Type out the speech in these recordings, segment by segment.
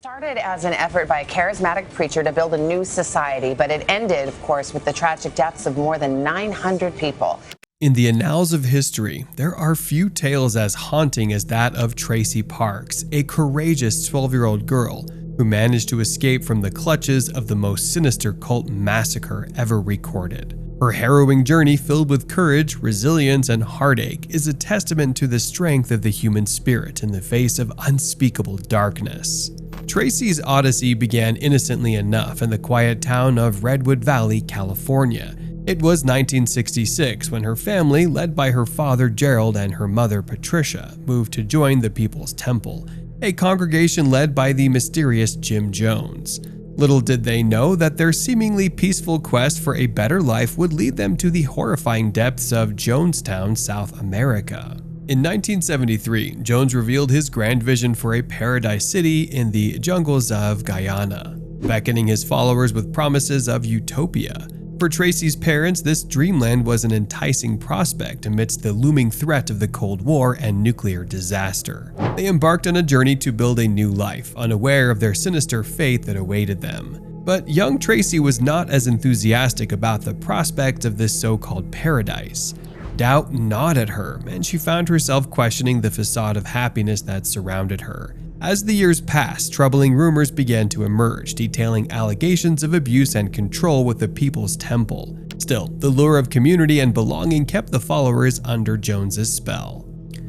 Started as an effort by a charismatic preacher to build a new society, but it ended, of course, with the tragic deaths of more than 900 people. In the annals of history, there are few tales as haunting as that of Tracy Parks, a courageous 12-year-old girl who managed to escape from the clutches of the most sinister Culth Massacre ever recorded. Her harrowing journey, filled with courage, resilience, and heartache, is a testament to the strength of the human spirit in the face of unspeakable darkness. Tracy's odyssey began innocently enough in the quiet town of Redwood Valley, California. It was 1966 when her family, led by her father Gerald and her mother Patricia, moved to join the People's Temple, a congregation led by the mysterious Jim Jones. Little did they know that their seemingly peaceful quest for a better life would lead them to the horrifying depths of Jonestown, South America. In 1973, Jones revealed his grand vision for a paradise city in the jungles of Guyana, beckoning his followers with promises of utopia. For Tracy's parents, this dreamland was an enticing prospect amidst the looming threat of the Cold War and nuclear disaster. They embarked on a journey to build a new life, unaware of their sinister fate that awaited them. But young Tracy was not as enthusiastic about the prospect of this so-called paradise. Doubt gnawed at her, and she found herself questioning the facade of happiness that surrounded her. As the years passed, troubling rumors began to emerge, detailing allegations of abuse and control with the People's Temple. Still, the lure of community and belonging kept the followers under Jones's spell.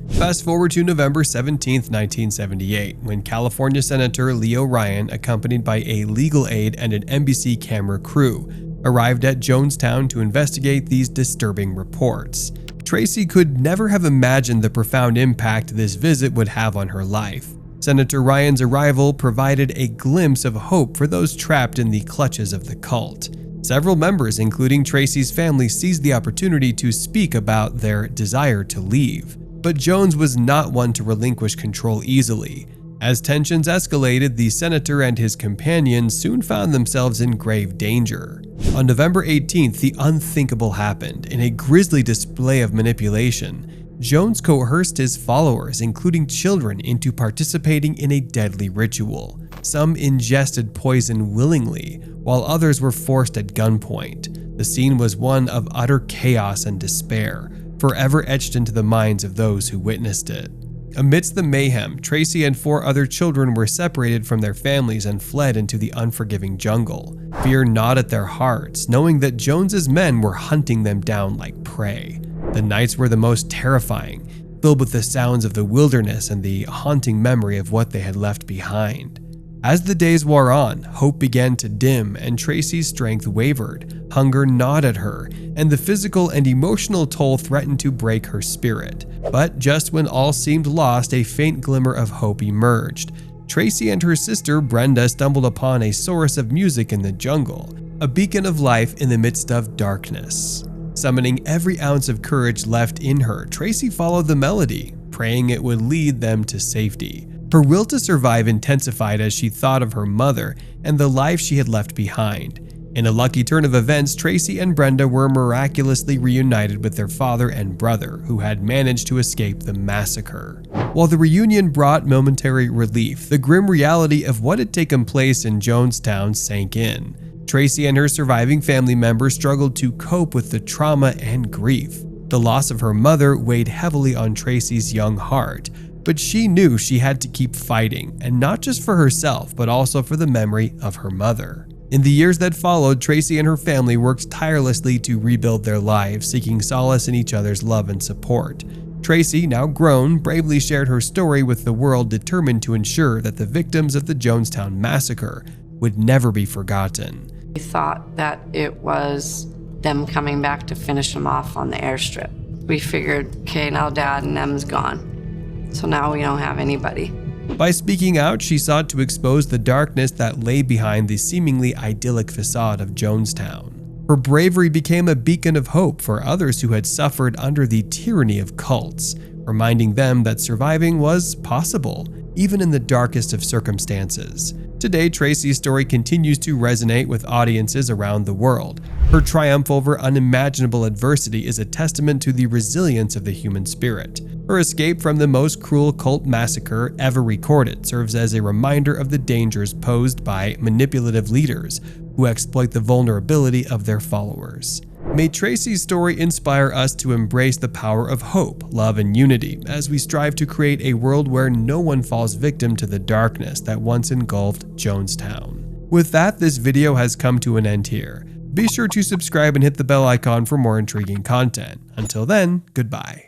Fast forward to November 17, 1978, when California Senator Leo Ryan, accompanied by a legal aid and an NBC camera crew, arrived at Jonestown to investigate these disturbing reports. Tracy could never have imagined the profound impact this visit would have on her life. Senator Ryan's arrival provided a glimpse of hope for those trapped in the clutches of the cult. Several members, including Tracy's family, seized the opportunity to speak about their desire to leave. But Jones was not one to relinquish control easily. As tensions escalated, the senator and his companions soon found themselves in grave danger. On November 18th, the unthinkable happened. In a grisly display of manipulation, Jones coerced his followers, including children, into participating in a deadly ritual. Some ingested poison willingly, while others were forced at gunpoint. The scene was one of utter chaos and despair, forever etched into the minds of those who witnessed it. Amidst the mayhem, Tracy and 4 other children were separated from their families and fled into the unforgiving jungle. Fear gnawed at their hearts, knowing that Jones's men were hunting them down like prey. The nights were the most terrifying, filled with the sounds of the wilderness and the haunting memory of what they had left behind. As the days wore on, hope began to dim and Tracy's strength wavered. Hunger gnawed at her, and the physical and emotional toll threatened to break her spirit. But just when all seemed lost, a faint glimmer of hope emerged. Tracy and her sister Brenda stumbled upon a source of music in the jungle, a beacon of life in the midst of darkness. Summoning every ounce of courage left in her, Tracy followed the melody, praying it would lead them to safety. Her will to survive intensified as she thought of her mother and the life she had left behind. In a lucky turn of events, Tracy and Brenda were miraculously reunited with their father and brother, who had managed to escape the massacre. While the reunion brought momentary relief, the grim reality of what had taken place in Jonestown sank in. Tracy and her surviving family members struggled to cope with the trauma and grief. The loss of her mother weighed heavily on Tracy's young heart, but she knew she had to keep fighting, and not just for herself, but also for the memory of her mother. In the years that followed, Tracy and her family worked tirelessly to rebuild their lives, seeking solace in each other's love and support. Tracy, now grown, bravely shared her story with the world, determined to ensure that the victims of the Jonestown Massacre would never be forgotten. We thought that it was them coming back to finish them off on the airstrip. We figured, okay, now Dad and them's gone. So now we don't have anybody. By speaking out, she sought to expose the darkness that lay behind the seemingly idyllic facade of Jonestown. Her bravery became a beacon of hope for others who had suffered under the tyranny of cults. reminding them that surviving was possible, even in the darkest of circumstances. Today, Tracy's story continues to resonate with audiences around the world. Her triumph over unimaginable adversity is a testament to the resilience of the human spirit. Her escape from the most cruel cult massacre ever recorded serves as a reminder of the dangers posed by manipulative leaders who exploit the vulnerability of their followers. May Tracy's story inspire us to embrace the power of hope, love, and unity as we strive to create a world where no one falls victim to the darkness that once engulfed Jonestown. With that, this video has come to an end here. Be sure to subscribe and hit the bell icon for more intriguing content. Until then, goodbye.